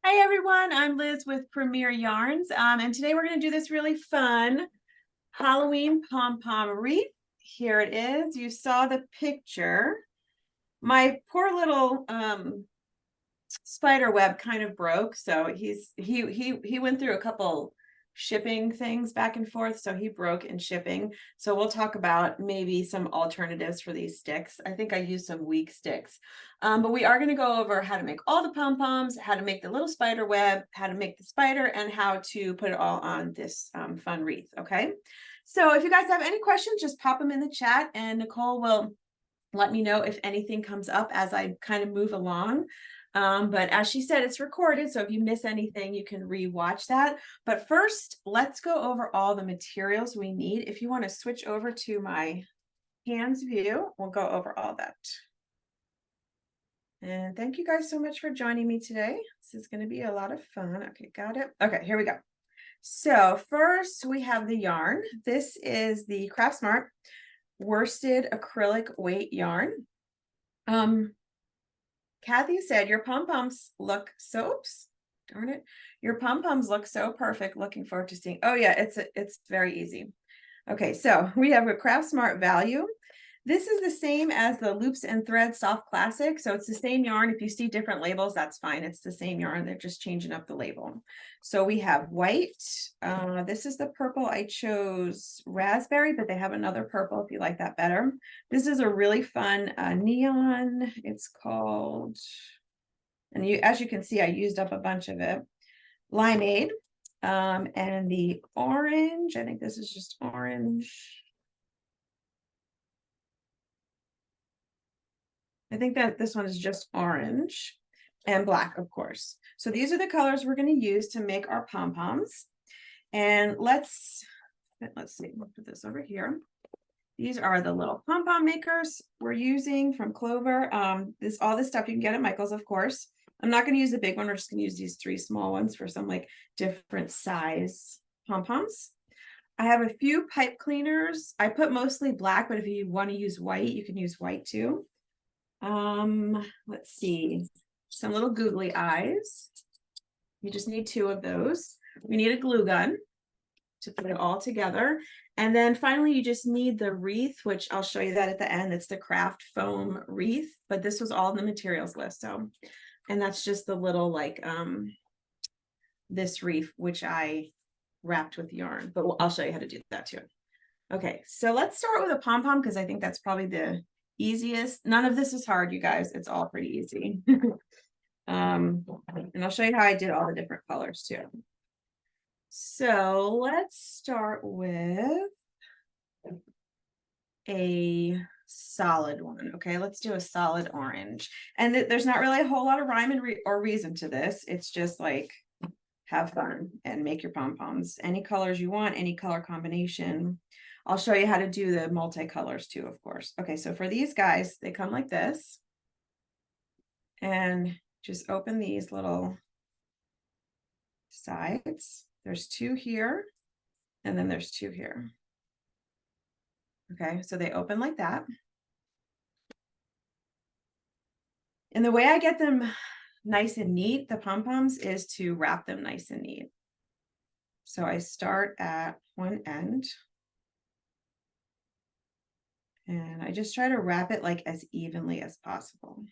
Hi everyone, I'm Liz with Premier Yarns, and today we're going to do this really fun Halloween Pom Pom Wreath. Here it is. You saw the picture. My poor little spider web kind of broke, so he went through a couple shipping things back and forth, so he broke in shipping. So we'll talk about maybe some alternatives for these sticks. I think I used some weak sticks, but we are going to go over how to make all the pom-poms, how to make the little spider web, how to make the spider, and how to put it all on this fun wreath. Okay, so if you guys have any questions, just pop them in the chat and Nicole will let me know if anything comes up as I kind of move along. But as she said, it's recorded, so if you miss anything, you can re-watch that. But first, let's go over all the materials we need. If you want to switch over to my hands view, we'll go over all that. And thank you guys so much for joining me today. This is going to be a lot of fun. Okay, got it. Okay, here we go. So first, we have the yarn. This is the CraftSmart worsted acrylic weight yarn. Kathy said, your pom-poms look so, oops, darn it. Your pom-poms look so perfect. Looking forward to seeing. Oh yeah, it's very easy. Okay, so we have a CraftSmart value. This is the same as the Loops and Threads Soft Classic. So it's the same yarn. If you see different labels, that's fine. It's the same yarn. They're just changing up the label. So we have white. This is the purple. I chose raspberry, but they have another purple if you like that better. This is a really fun neon. It's called, and as you can see, I used up a bunch of it. Limeade. And the orange, I think this is just orange. I think that this one is just orange and black, of course. So these are the colors we're going to use to make our pom-poms. And let's see, we'll put this over here. These are the little pom-pom makers we're using from Clover. All this stuff you can get at Michael's, of course. I'm not going to use the big one. We're just going to use these 3 small ones for some like different size pom-poms. I have a few pipe cleaners. I put mostly black, but if you want to use white, you can use white too. Let's see, some little googly eyes. You just need 2 of those. We need a glue gun to put it all together. And then finally, you just need the wreath, which I'll show you that at the end. It's the CraftFōM wreath, but this was all in the materials list. So, and that's just the little like, this wreath, which I wrapped with yarn, but I'll show you how to do that too. Okay, so let's start with a pom-pom because I think that's probably the easiest. None of this is hard, you guys. It's all pretty easy. And I'll show you how I did all the different colors too. So let's start with a solid one. Okay, let's do a solid orange. And there's not really a whole lot of rhyme or reason to this. It's just like have fun and make your pom-poms any colors you want, any color combination. I'll show you how to do the multicolors too, of course. Okay, so for these guys, they come like this. And just open these little sides. There's 2 here, and then there's 2 here. Okay, so they open like that. And the way I get them nice and neat, the pom-poms, is to wrap them nice and neat. So I start at one end. And I just try to wrap it like as evenly as possible.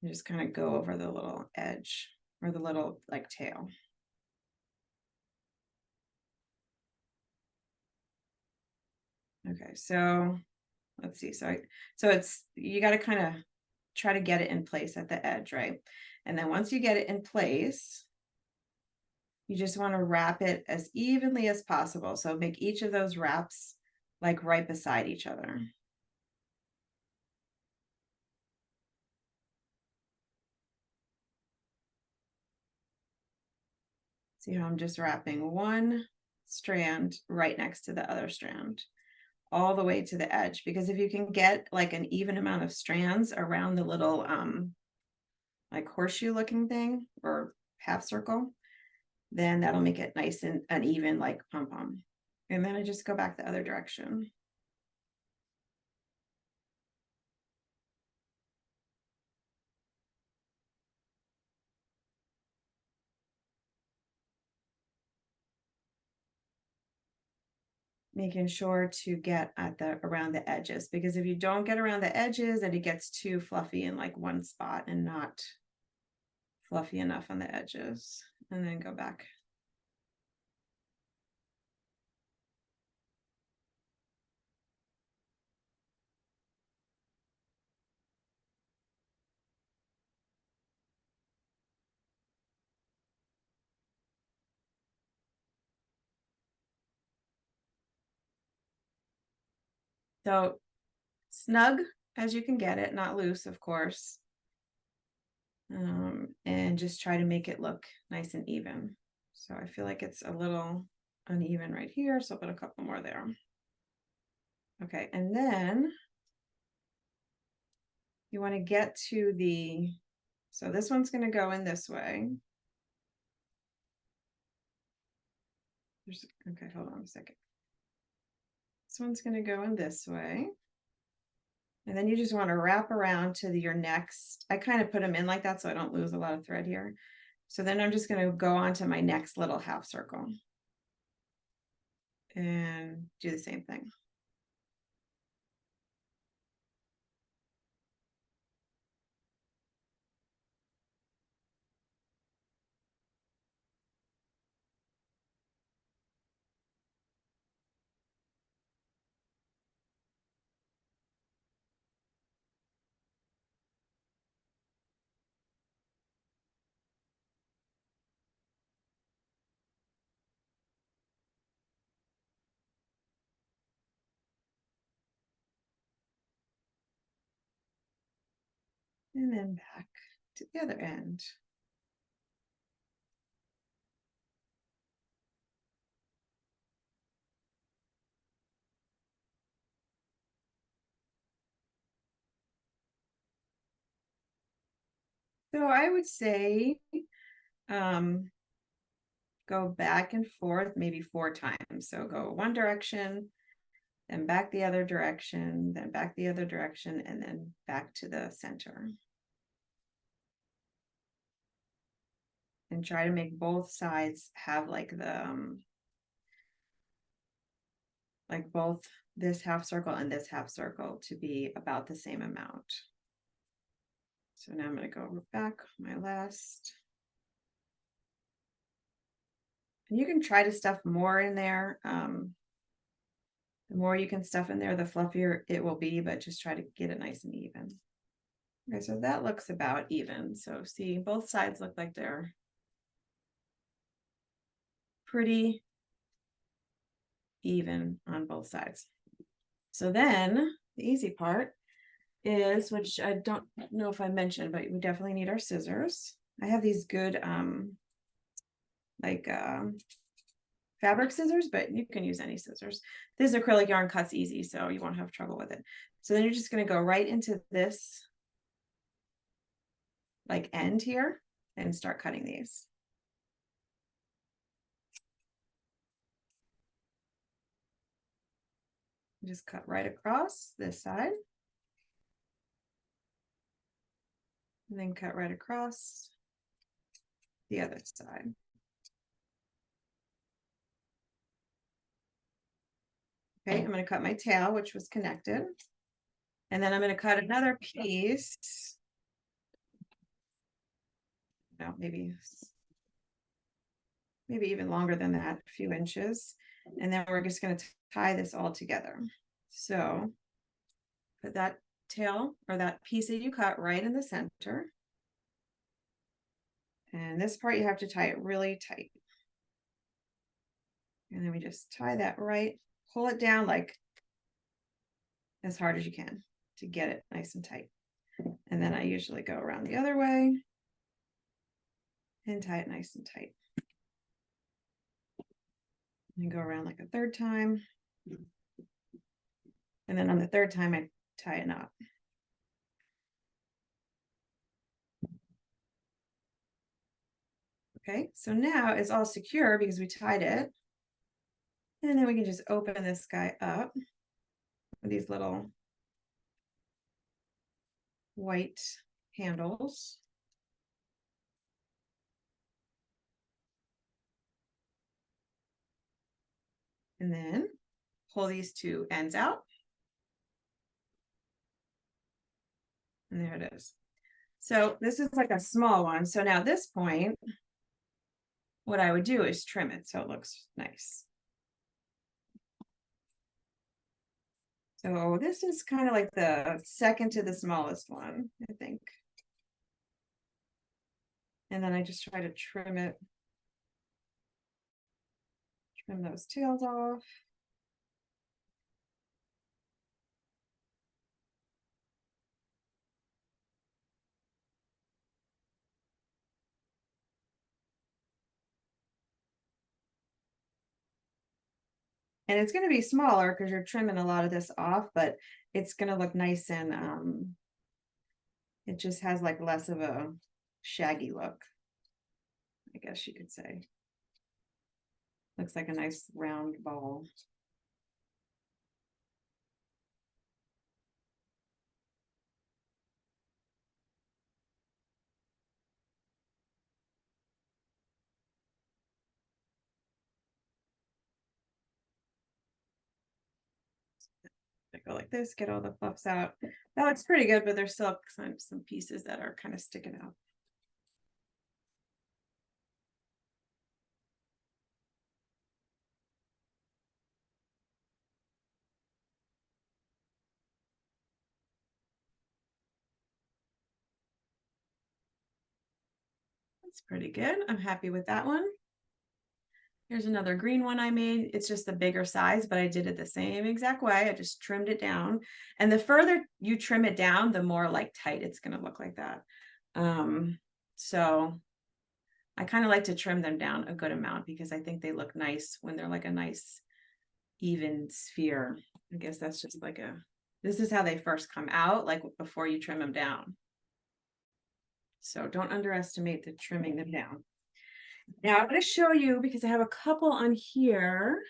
And just kind of go over the little edge or the little like tail. Okay, so let's see. So it's, you got to kind of try to get it in place at the edge, right? And then once you get it in place, you just want to wrap it as evenly as possible. So make each of those wraps like right beside each other. See how I'm just wrapping one strand right next to the other strand all the way to the edge, because if you can get like an even amount of strands around the little like horseshoe looking thing or half circle, then that'll make it nice and uneven like pom-pom. And then I just go back the other direction. making sure to get at the around the edges, because if you don't get around the edges, then it gets too fluffy in like one spot and not fluffy enough on the edges. And then go back. So snug as you can get it, not loose, of course. And just try to make it look nice and even. So I feel like it's a little uneven right here, so I'll put a couple more there. Okay, and then you want to get to the, so this one's going to go in this way. Okay, hold on a second. This one's going to go in this way. And then you just want to wrap around to your next, I kind of put them in like that so I don't lose a lot of thread here. So then I'm just going to go on to my next little half circle and do the same thing. And then back to the other end. So I would say go back and forth maybe 4 times. So go one direction, then back the other direction, then back the other direction, and then back to the center. And try to make both sides have like the like both this half circle and this half circle to be about the same amount. So now I'm going to go back my last. And you can try to stuff more in there. The more you can stuff in there, the fluffier it will be, but just try to get it nice and even. Okay, so that looks about even. So see, both sides look like they're pretty even on both sides. So then the easy part is, which I don't know if I mentioned, but we definitely need our scissors. I have these good fabric scissors, but you can use any scissors. This acrylic yarn cuts easy, so you won't have trouble with it. So then you're just going to go right into this like end here and start cutting these. Just cut right across this side. And then cut right across the other side. Okay, I'm going to cut my tail, which was connected. And then I'm going to cut another piece. No, maybe even longer than that, a few inches. And then we're just going to tie this all together. So put that tail or that piece that you cut right in the center. And this part you have to tie it really tight. And then we just tie that right, pull it down like as hard as you can to get it nice and tight. And then I usually go around the other way and tie it nice and tight. And go around like a third time. And then on the third time, I tie a knot. Okay, so now it's all secure because we tied it. And then we can just open this guy up with these little white handles. And then pull these two ends out. And there it is. So this is like a small one. So now at this point, what I would do is trim it so it looks nice. So this is kind of like the second to the smallest one, I think. And then I just try to trim it. Trim those tails off. And it's going to be smaller because you're trimming a lot of this off, but it's going to look nice and it just has like less of a shaggy look, I guess you could say. Looks like a nice round ball. I go like this, get all the fluffs out. That looks pretty good, but there's still some pieces that are kind of sticking out. That's pretty good. I'm happy with that one. Here's another green one I made. It's just the bigger size, but I did it the same exact way. I just trimmed it down. And the further you trim it down, the more like tight it's going to look like that. So I kind of like to trim them down a good amount because I think they look nice when they're like a nice even sphere. I guess that's just like this is how they first come out, like before you trim them down. So don't underestimate the trimming them down. Now I'm going to show you, because I have a couple on here,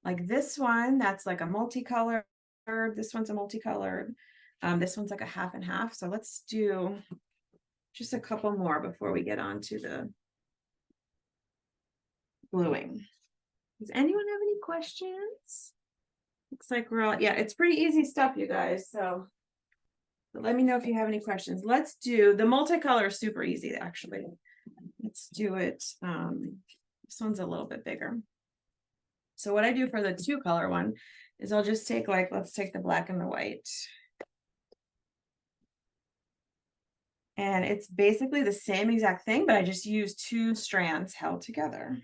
like this one, that's like a multicolored. This one's a multicolored. This one's like a half and half. So let's do just a couple more before we get on to the gluing. Does anyone have any questions? Looks like we're all, yeah, it's pretty easy stuff, you guys. So let me know if you have any questions. Let's do the multicolor is super easy, actually. Let's do it. This one's a little bit bigger. So what I do for the 2-color one is I'll just take let's take the black and the white. And it's basically the same exact thing, but I just use 2 strands held together.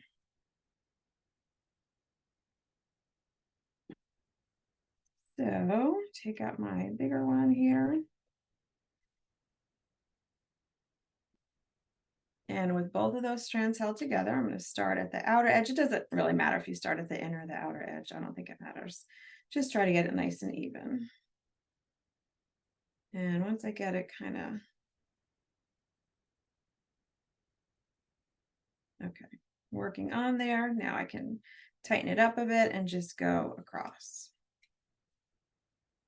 So take out my bigger one here. And with both of those strands held together, I'm going to start at the outer edge. It doesn't really matter if you start at the inner or the outer edge. I don't think it matters. Just try to get it nice and even. And once I get it kind of, okay, working on there, now I can tighten it up a bit and just go across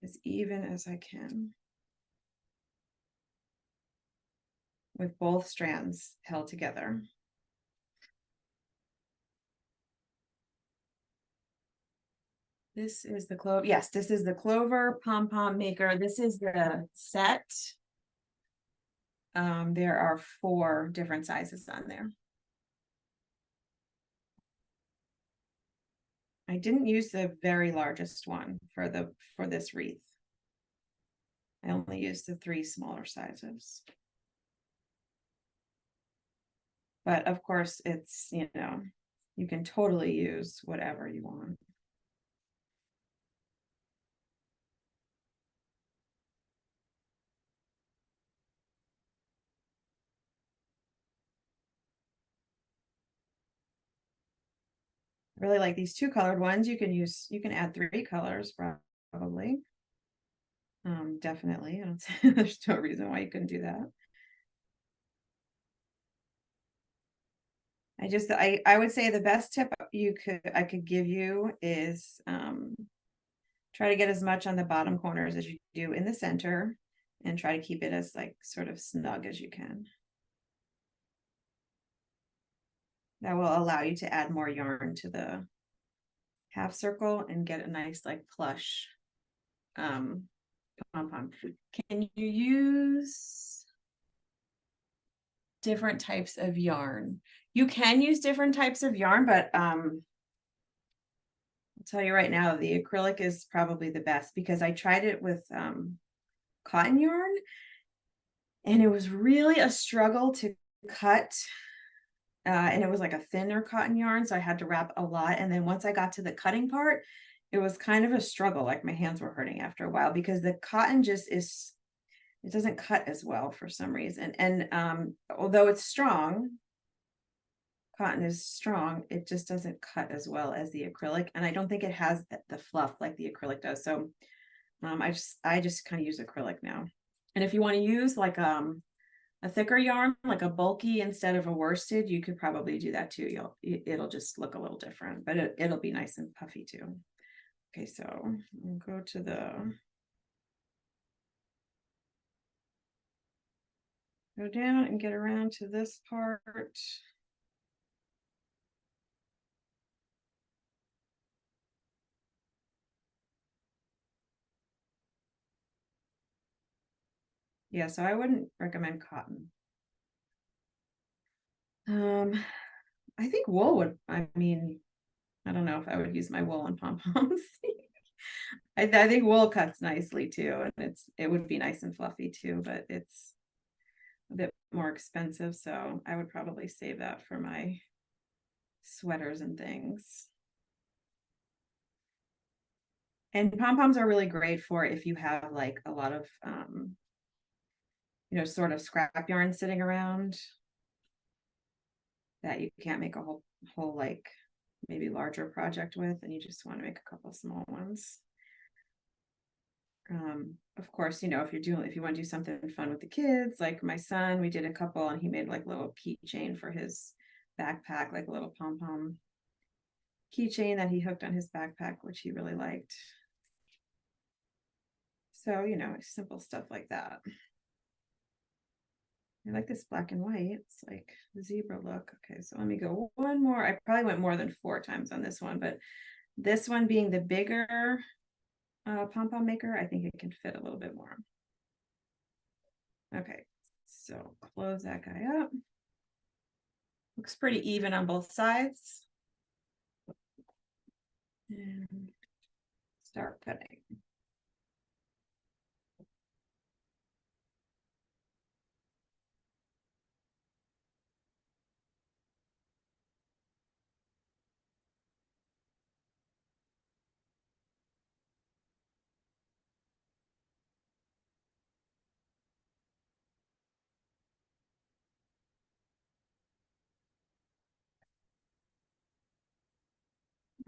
as even as I can, with both strands held together. This is the Clover. Yes, this is the Clover Pom Pom Maker. This is the set. There are 4 different sizes on there. I didn't use the very largest one for this wreath. I only used the 3 smaller sizes. But of course, it's, you know, you can totally use whatever you want. I really like these 2-colored ones. You can add 3 colors probably. Definitely. There's no reason why you couldn't do that. I would say the best tip I could give you is try to get as much on the bottom corners as you do in the center, and try to keep it as like sort of snug as you can. That will allow you to add more yarn to the half circle and get a nice like plush pom-pom. Can you use different types of yarn? You can use different types of yarn, but I'll tell you right now, the acrylic is probably the best because I tried it with cotton yarn and it was really a struggle to cut. And it was like a thinner cotton yarn, so I had to wrap a lot. And then once I got to the cutting part, it was kind of a struggle. Like my hands were hurting after a while because the cotton just is, it doesn't cut as well for some reason. And although it's strong, cotton is strong, it just doesn't cut as well as the acrylic. And I don't think it has the fluff like the acrylic does. So I just kind of use acrylic now. And if you want to use like a thicker yarn, like a bulky instead of a worsted, you could probably do that too. It'll just look a little different, but it'll be nice and puffy too. Okay, so we'll go to go down and get around to this part. Yeah, so I wouldn't recommend cotton. I think wool would, I mean, I don't know if I would use my wool on pom-poms. I think wool cuts nicely too, and it would be nice and fluffy too, but it's a bit more expensive, so I would probably save that for my sweaters and things. And pom-poms are really great for if you have like a lot of sort of scrap yarn sitting around that you can't make a whole like maybe larger project with, and you just want to make a couple small ones. Of course, if you want to do something fun with the kids, like my son, we did a couple and he made like a little keychain for his backpack, like a little pom-pom keychain that he hooked on his backpack, which he really liked. So, simple stuff like that. I like this black and white. It's like the zebra look. Okay, so let me go one more. I probably went more than 4 times on this one, but this one being the bigger pom-pom maker, I think it can fit a little bit more. Okay, so close that guy up. Looks pretty even on both sides. And start cutting.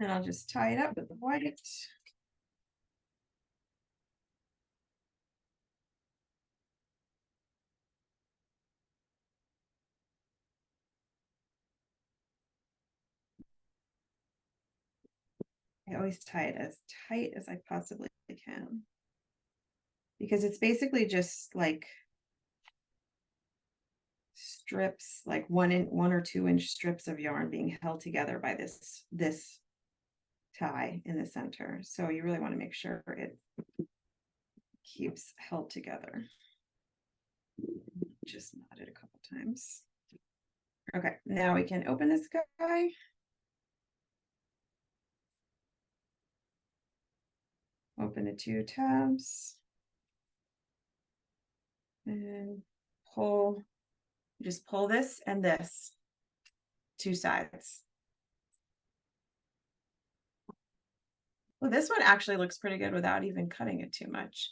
And I'll just tie it up with the white. I always tie it as tight as I possibly can, because it's basically just like strips, like 1 or 2 inch strips of yarn being held together by this tie in the center. So you really want to make sure it keeps held together. Just knot it a couple times. Okay, now we can open this guy. Open the 2 tabs and pull, just pull this and this 2 sides. Well, this one actually looks pretty good without even cutting it too much.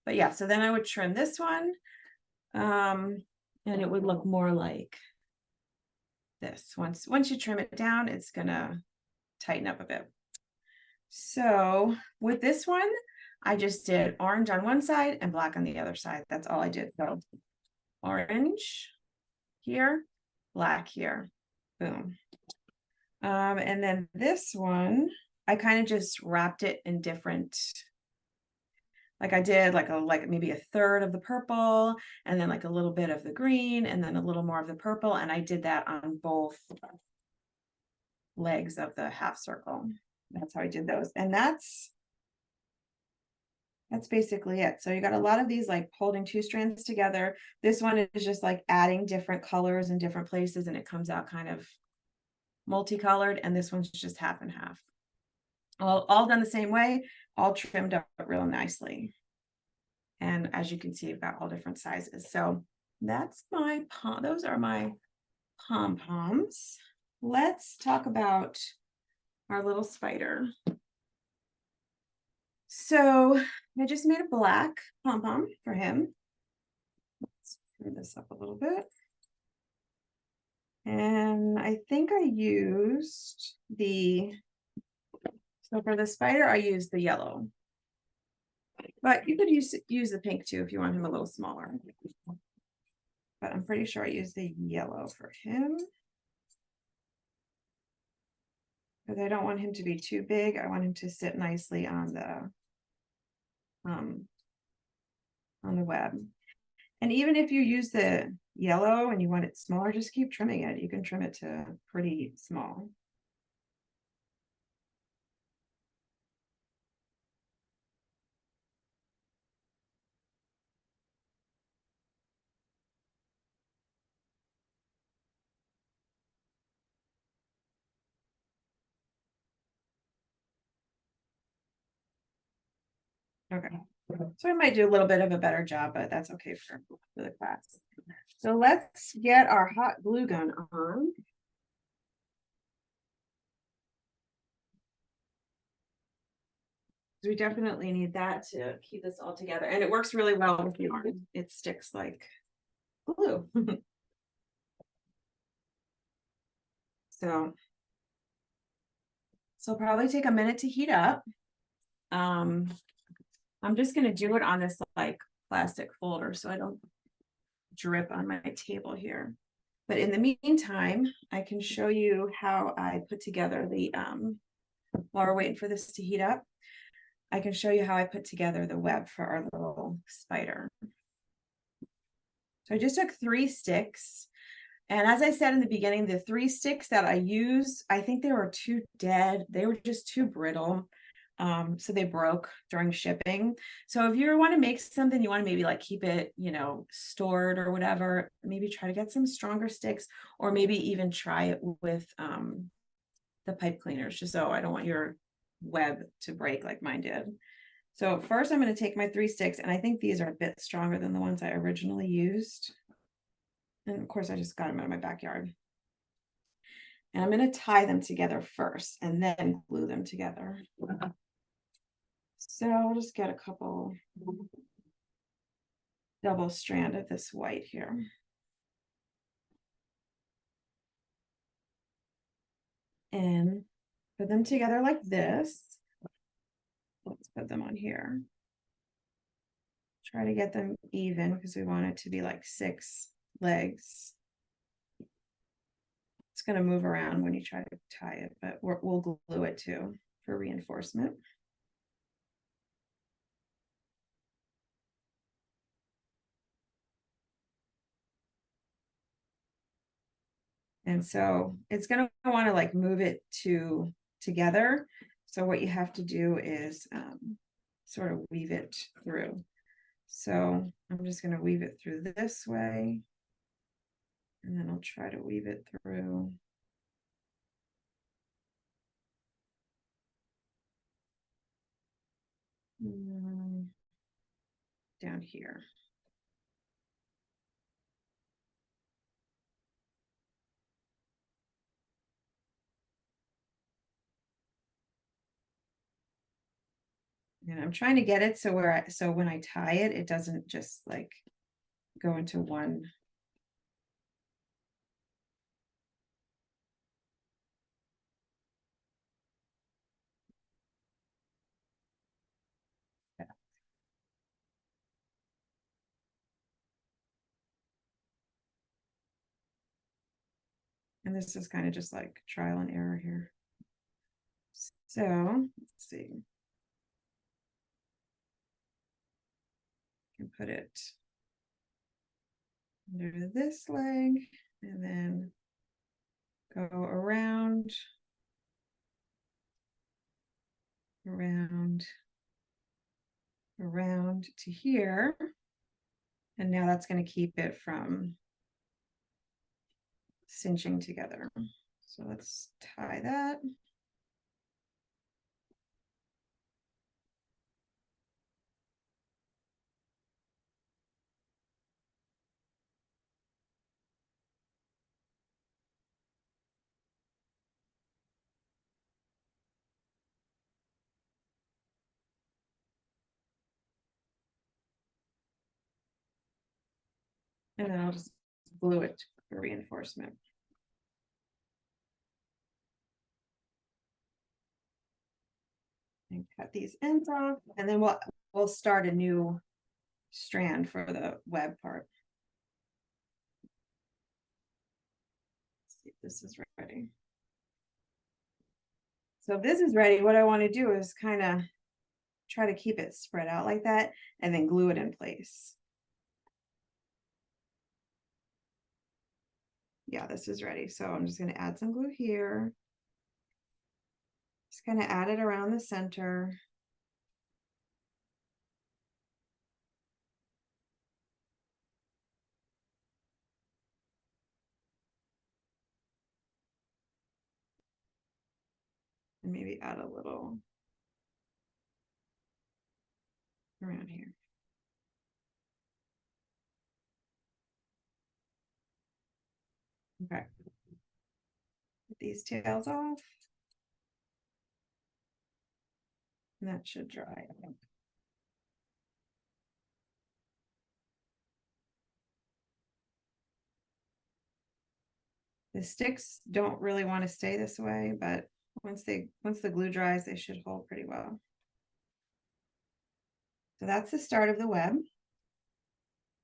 But yeah, so then I would trim this one. And it would look more like this. Once you trim it down, it's gonna tighten up a bit. So with this one, I just did orange on one side and black on the other side. That's all I did. So orange here, black here, boom. And then this one, I kind of just wrapped it in different, like I did like maybe a third of the purple and then like a little bit of the green and then a little more of the purple. And I did that on both legs of the half circle. that's how I did those. And that's basically it. So you got a lot of these like holding two strands together. This one is just like adding different colors in different places, and it comes out kind of multicolored. And this one's just half and half. All done the same way, all trimmed up real nicely. And as you can see, I've got all different sizes. So that's my those are my pom-poms. Let's talk about our little spider. So I just made a black pom-pom for him. Let's turn this up a little bit. And I think I used so for the spider, I used the yellow. But you could use the pink too if you want him a little smaller. But I'm pretty sure I used the yellow for him. Because I don't want him to be too big. I want him to sit nicely on the web. And even if you use the yellow and you want it smaller, just keep trimming it. You can trim it to pretty small. Okay, so I might do a little bit of a better job, but that's okay for the class. So let's get our hot glue gun on. We definitely need that to keep this all together. And it works really well with yarn. It sticks like glue. So probably take a minute to heat up. I'm just going to do it on this like plastic folder so I don't drip on my table here. But in the meantime, I can show you how I put together the, while we're waiting for this to heat up, I can show you how I put together the web for our little spider. So I just took 3 sticks. And as I said in the beginning, the 3 sticks that I used, I think they were too dead. They were just too brittle. So they broke during shipping. So if you want to make something, you want to maybe like keep it, you know, stored or whatever, maybe try to get some stronger sticks, or maybe even try it with the pipe cleaners, just so I don't want your web to break like mine did. So first I'm going to take my 3 sticks, and I think these are a bit stronger than the ones I originally used. And of course I just got them out of my backyard. And I'm going to tie them together first and then glue them together. So I'll just get a couple double strand of this white here. And put them together like this. Let's put them on here. Try to get them even because we want it to be like 6 legs. It's going to move around when you try to tie it, but we'll glue it too for reinforcement. And so it's going to want to like move it together. So what you have to do is sort of weave it through. So I'm just going to weave it through this way. And then I'll try to weave it through. Down here. And I'm trying to get it so so when I tie it, it doesn't just like go into one. Yeah. And this is kind of just like trial and error here. So let's see. I can put it under this leg and then go around around to here. And now that's going to keep it from cinching together. So let's tie that. And then I'll just glue it for reinforcement. And cut these ends off, and then we'll start a new strand for the web part. Let's see if this is ready. So if this is ready, what I want to do is kind of try to keep it spread out like that and then glue it in place. Yeah, this is ready. So I'm just going to add some glue here. Just kind of add it around the center. And maybe add a little around here. Okay. Get these tails off. And that should dry. The sticks don't really want to stay this way, but once the glue dries, they should hold pretty well. So that's the start of the web.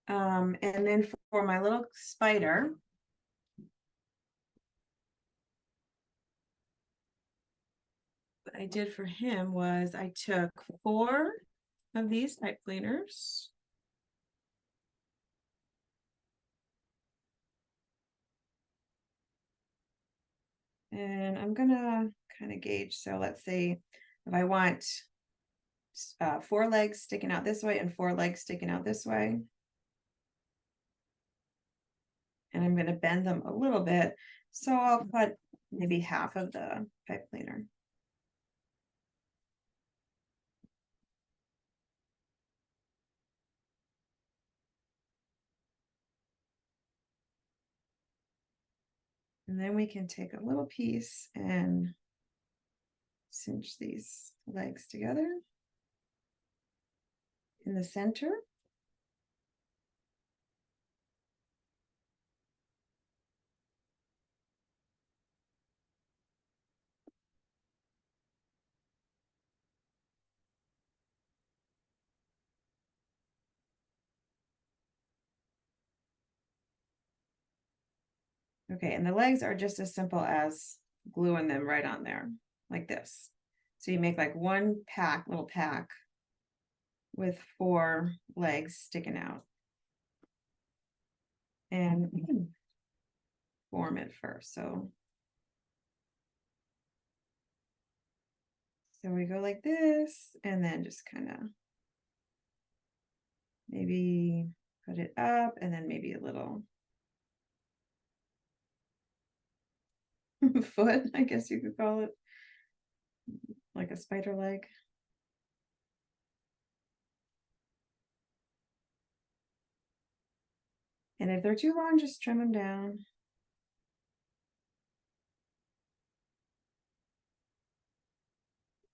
And then for my little spider, what I did for him was I took 4 of these pipe cleaners. And I'm gonna kind of gauge. So let's say if I want 4 legs sticking out this way and 4 legs sticking out this way. And I'm going to bend them a little bit. So I'll put maybe half of the pipe cleaner. And then we can take a little piece and cinch these legs together in the center. Okay, and the legs are just as simple as gluing them right on there, like this. So you make like one little pack with 4 legs sticking out. And we can form it first. So we go like this, and then just kind of maybe put it up, and then maybe a little foot, I guess you could call it, like a spider leg. And if they're too long, just trim them down.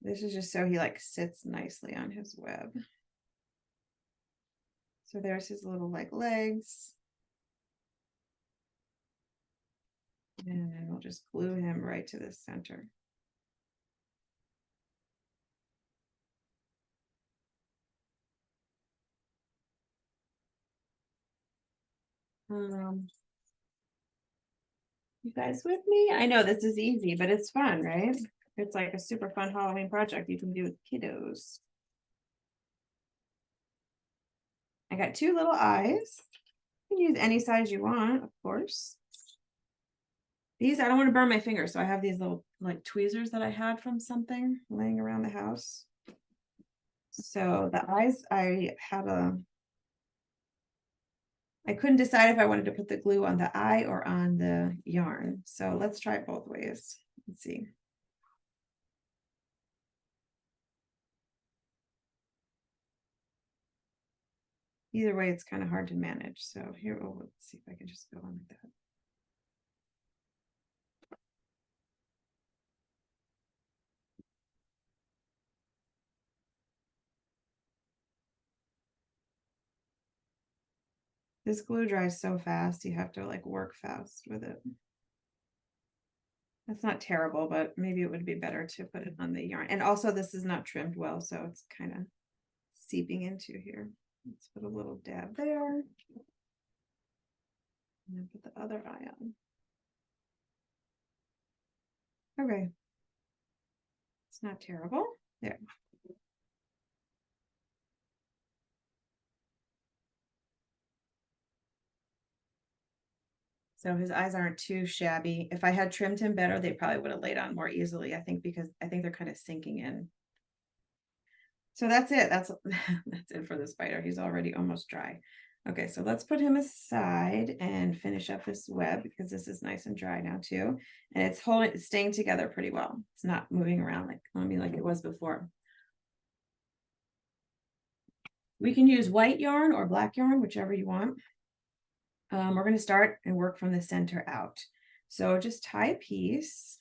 This is just so he like sits nicely on his web. So there's his little like legs. And then we'll just glue him right to the center. You guys with me? I know this is easy, but it's fun, right? It's like a super fun Halloween project you can do with kiddos. I got 2 little eyes. You can use any size you want, of course. These, I don't want to burn my fingers, so I have these little like tweezers that I had from something laying around the house. So the eyes, I couldn't decide if I wanted to put the glue on the eye or on the yarn. So let's try it both ways. Let's see. Either way, it's kind of hard to manage. So here, oh, let's see if I can just go on like that. This glue dries so fast, you have to like work fast with it. That's not terrible, but maybe it would be better to put it on the yarn. And also this is not trimmed well, so it's kind of seeping into here. Let's put a little dab there. And then put the other eye on. Okay. It's not terrible. There. So his eyes aren't too shabby. If I had trimmed him better, they probably would have laid on more easily, I think, because I think they're kind of sinking in. So that's it. That's it for the spider. He's already almost dry. Okay, so let's put him aside and finish up this web because this is nice and dry now too. And it's staying together pretty well. It's not moving around like it was before. We can use white yarn or black yarn, whichever you want. We're going to start and work from the center out. So just tie a piece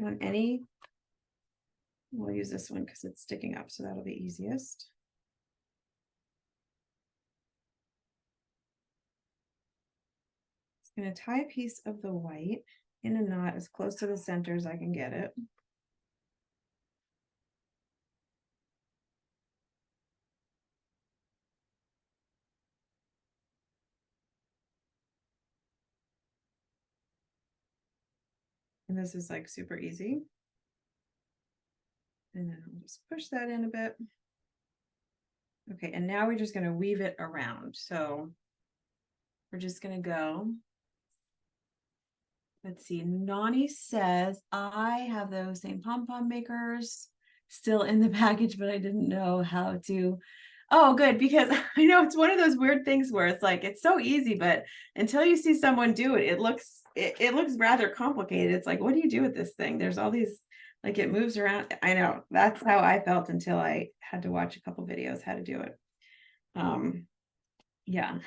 on any, we'll use this one because it's sticking up, so that'll be easiest. I'm going to tie a piece of the white in a knot as close to the center as I can get it. And this is like super easy. And then I'll just push that in a bit. Okay, and now we're just going to weave it around. So we're just going to go. Let's see, Nani says, I have those same pom-pom makers still in the package, but I didn't know how to. Oh, good, because I know it's one of those weird things where it's like, it's so easy, but until you see someone do it, it looks rather complicated. It's like, what do you do with this thing? There's all these, like it moves around. I know, that's how I felt until I had to watch a couple videos how to do it. Yeah.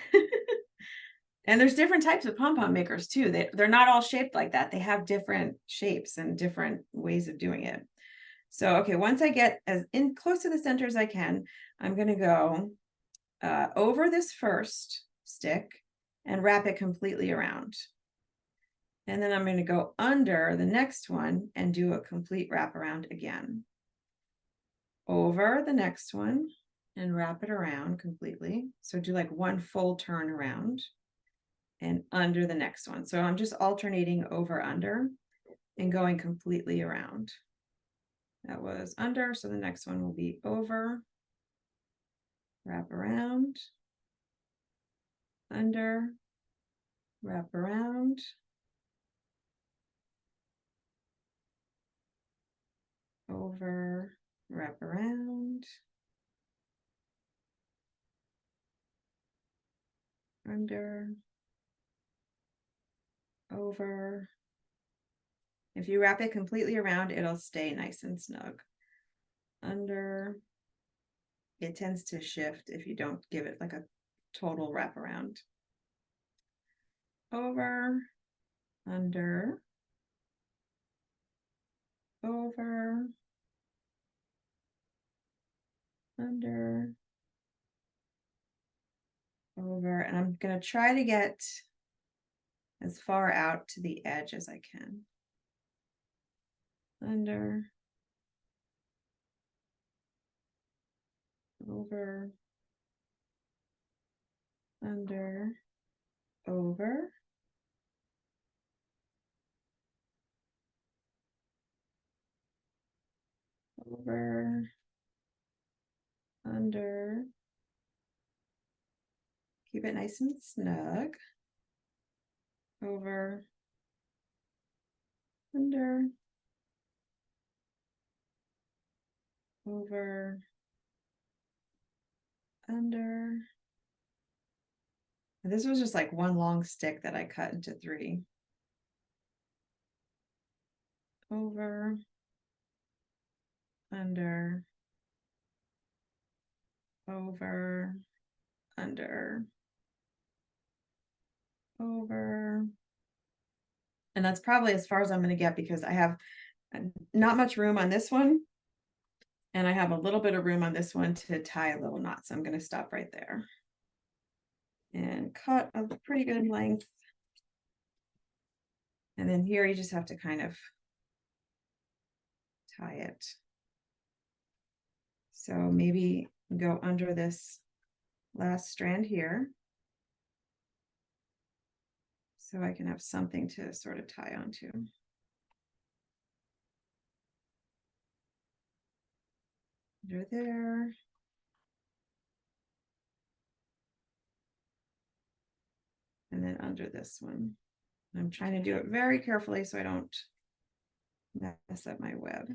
And there's different types of pom-pom makers too. They're not all shaped like that. They have different shapes and different ways of doing it. So, okay, once I get as in close to the center as I can, I'm going to go over this first stick and wrap it completely around. And then I'm going to go under the next one and do a complete wraparound again. Over the next one and wrap it around completely. So do like one full turn around. And under the next one. So I'm just alternating over under and going completely around. That was under, so the next one will be over, wrap around, under, wrap around, over, wrap around, under, over. If you wrap it completely around, it'll stay nice and snug. Under, it tends to shift if you don't give it like a total wrap around. Over, under, over, under, over, and I'm going to try to get as far out to the edge as I can. Under, over, under, over, over, under. Keep it nice and snug. Over, under, over, under. And this was just like one long stick that I cut into 3. Over, under, over, under, over. And that's probably as far as I'm going to get because I have not much room on this one. And I have a little bit of room on this one to tie a little knot. So I'm going to stop right there and cut a pretty good length. And then here you just have to kind of tie it. So maybe go under this last strand here. So I can have something to sort of tie onto. Under there. And then under this one. I'm trying to do it very carefully so I don't mess up my web.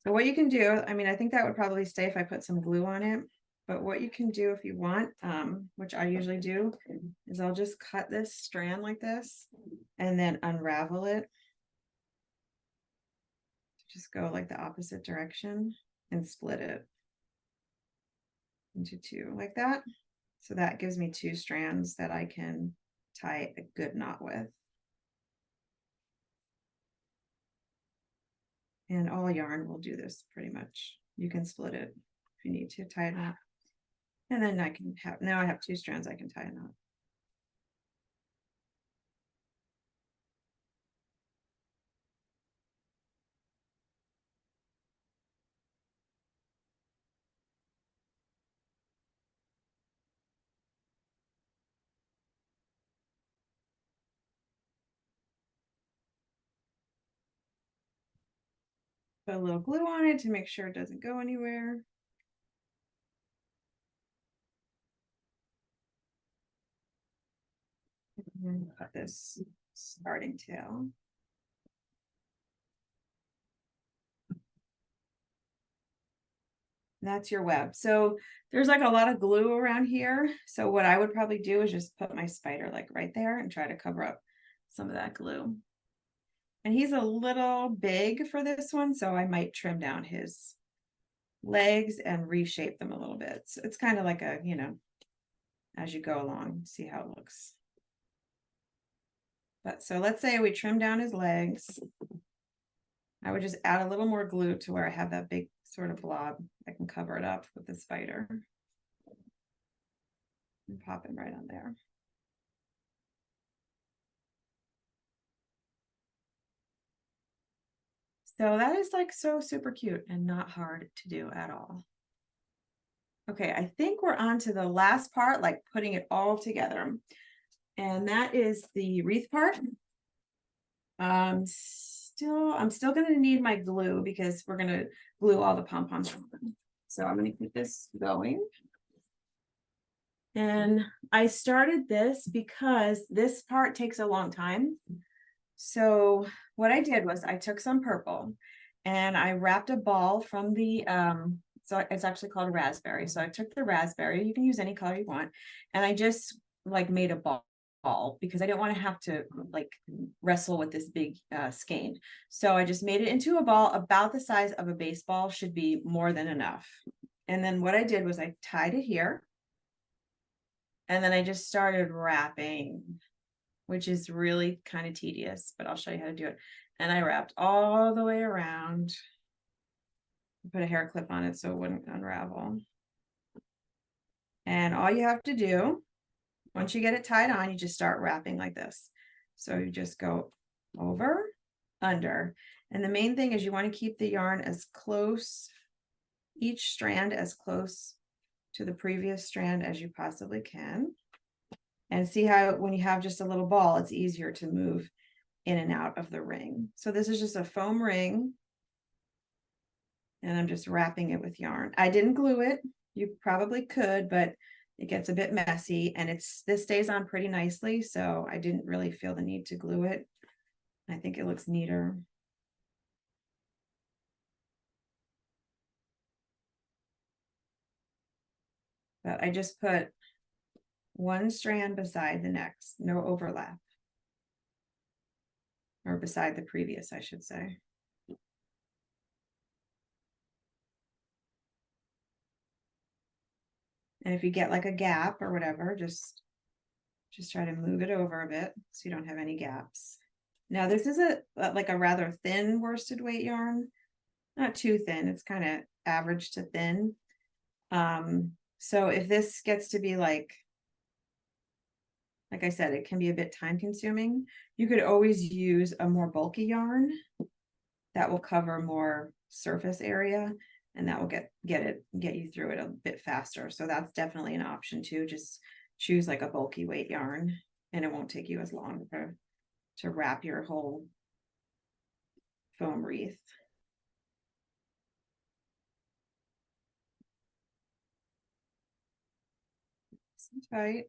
So what you can do, I mean, I think that would probably stay if I put some glue on it, but what you can do if you want, which I usually do, is I'll just cut this strand like this and then unravel it. Just go like the opposite direction and split it into 2 like that. So that gives me 2 strands that I can tie a good knot with. And all yarn will do this pretty much. You can split it if you need to tie a knot. And then I can have, now I have 2 strands I can tie a knot. Put a little glue on it to make sure it doesn't go anywhere. And then cut this starting tail. That's your web. So there's like a lot of glue around here. So what I would probably do is just put my spider like right there and try to cover up some of that glue. And he's a little big for this one, so I might trim down his legs and reshape them a little bit. So it's kind of like a, you know, as you go along, see how it looks. But so let's say we trim down his legs. I would just add a little more glue to where I have that big sort of blob. I can cover it up with the spider and pop him right on there. So that is like so super cute and not hard to do at all. Okay, I think we're on to the last part, like putting it all together. And that is the wreath part. I'm still gonna need my glue because we're gonna glue all the pom-poms. So I'm gonna keep this going. And I started this because this part takes a long time. So what I did was I took some purple and I wrapped a ball from the, so it's actually called raspberry. So I took the raspberry, you can use any color you want. And I just like made a ball because I didn't want to have to like wrestle with this big skein. So I just made it into a ball about the size of a baseball, should be more than enough. And then what I did was I tied it here. And then I just started wrapping, which is really kind of tedious, but I'll show you how to do it. And I wrapped all the way around. Put a hair clip on it so it wouldn't unravel. And all you have to do, once you get it tied on, you just start wrapping like this. So you just go over, under. And the main thing is you want to keep the yarn as close, each strand as close to the previous strand as you possibly can. And see how when you have just a little ball, it's easier to move in and out of the ring. So this is just a foam ring. And I'm just wrapping it with yarn. I didn't glue it. You probably could, but it gets a bit messy, and this stays on pretty nicely. So I didn't really feel the need to glue it. I think it looks neater. But I just put one strand beside the next, no overlap. Or beside the previous, I should say. And if you get like a gap or whatever, just try to move it over a bit so you don't have any gaps. Now this is like a rather thin worsted weight yarn, not too thin. It's kind of average to thin. So if this gets to be like I said, it can be a bit time consuming. You could always use a more bulky yarn that will cover more surface area, and that will get you through it a bit faster. So that's definitely an option too. Just choose like a bulky weight yarn, and it won't take you as long to wrap your whole foam wreath. Tight.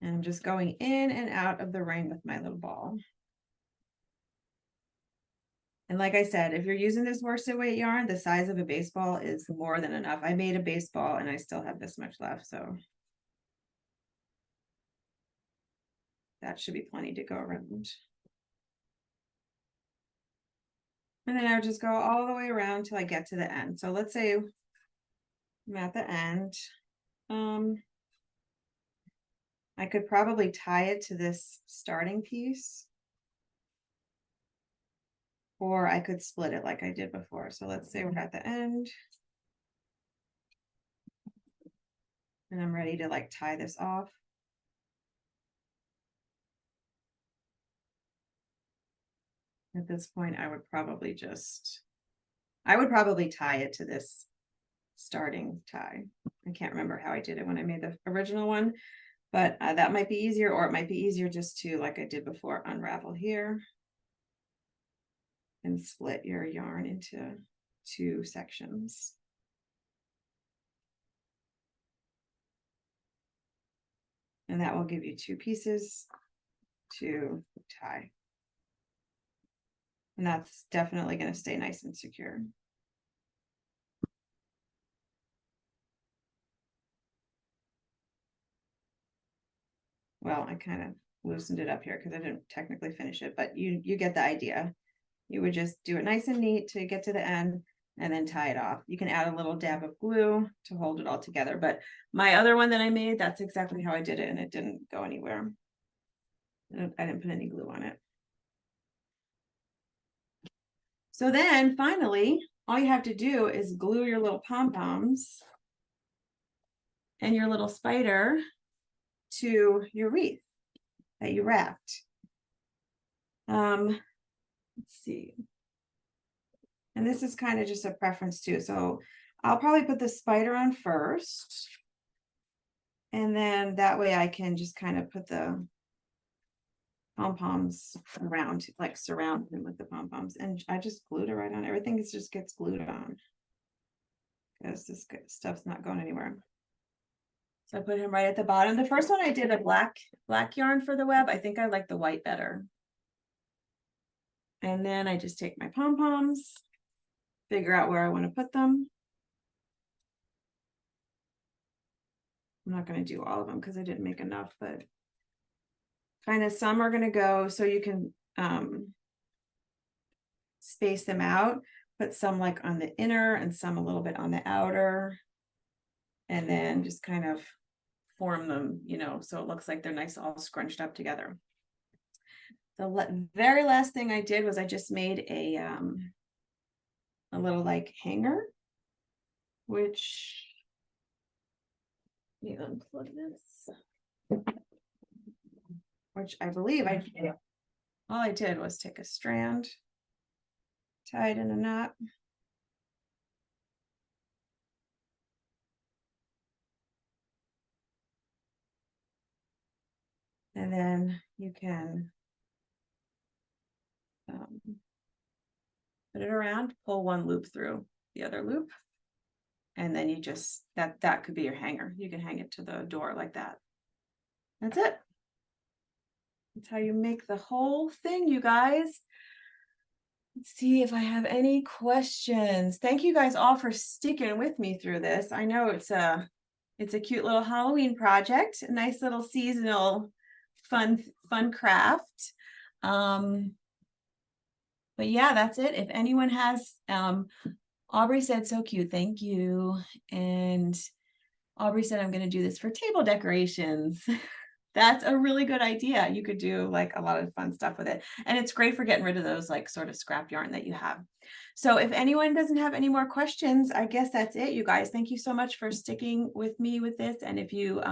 And I'm just going in and out of the ring with my little ball. And like I said, if you're using this worsted weight yarn, the size of a baseball is more than enough. I made a baseball and I still have this much left, so that should be plenty to go around. And then I would just go all the way around till I get to the end. So let's say I'm at the end. I could probably tie it to this starting piece, or I could split it like I did before. So let's say we're at the end. And I'm ready to like tie this off. At this point, I would probably tie it to this starting tie. I can't remember how I did it when I made the original one, but that might be easier, or it might be easier just to, like I did before, unravel here and split your yarn into 2 sections. And that will give you 2 pieces to tie. And that's definitely going to stay nice and secure. Well, I kind of loosened it up here because I didn't technically finish it, but you get the idea. You would just do it nice and neat to get to the end and then tie it off. You can add a little dab of glue to hold it all together. But my other one that I made, that's exactly how I did it, and it didn't go anywhere. I didn't put any glue on it. So then finally, all you have to do is glue your little pom-poms and your little spider to your wreath that you wrapped. Let's see. And this is kind of just a preference too. So I'll probably put the spider on first. And then that way I can just kind of put the pom-poms around, like surround them with the pom-poms. And I just glued it right on. Everything just gets glued on, because this stuff's not going anywhere. So I put him right at the bottom. The first one I did a black yarn for the web. I think I like the white better. And then I just take my pom-poms, figure out where I want to put them. I'm not going to do all of them because I didn't make enough, but kind of some are going to go so you can space them out, put some like on the inner and some a little bit on the outer, and then just kind of form them, you know, so it looks like they're nice all scrunched up together. The very last thing I did was I just made a little like hanger, which, let me unplug this, which I believe all I did was take a strand, tie it in a knot, And then you can put it around, pull one loop through the other loop. And then you just, that could be your hanger. You can hang it to the door like that. That's it. That's how you make the whole thing, you guys. Let's see if I have any questions. Thank you guys all for sticking with me through this. I know it's a cute little Halloween project, a nice little seasonal fun craft. But yeah, that's it. If anyone has, Aubrey said so cute, thank you. And Aubrey said I'm going to do this for table decorations. That's a really good idea. You could do like a lot of fun stuff with it. And it's great for getting rid of those like sort of scrap yarn that you have. So if anyone doesn't have any more questions, I guess that's it, you guys. Thank you so much for sticking with me with this. And if you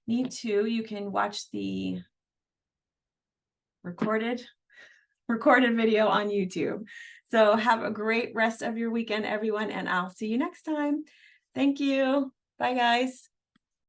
need to, you can watch the recorded video on YouTube. So have a great rest of your weekend, everyone, and I'll see you next time. Thank you. Bye, guys.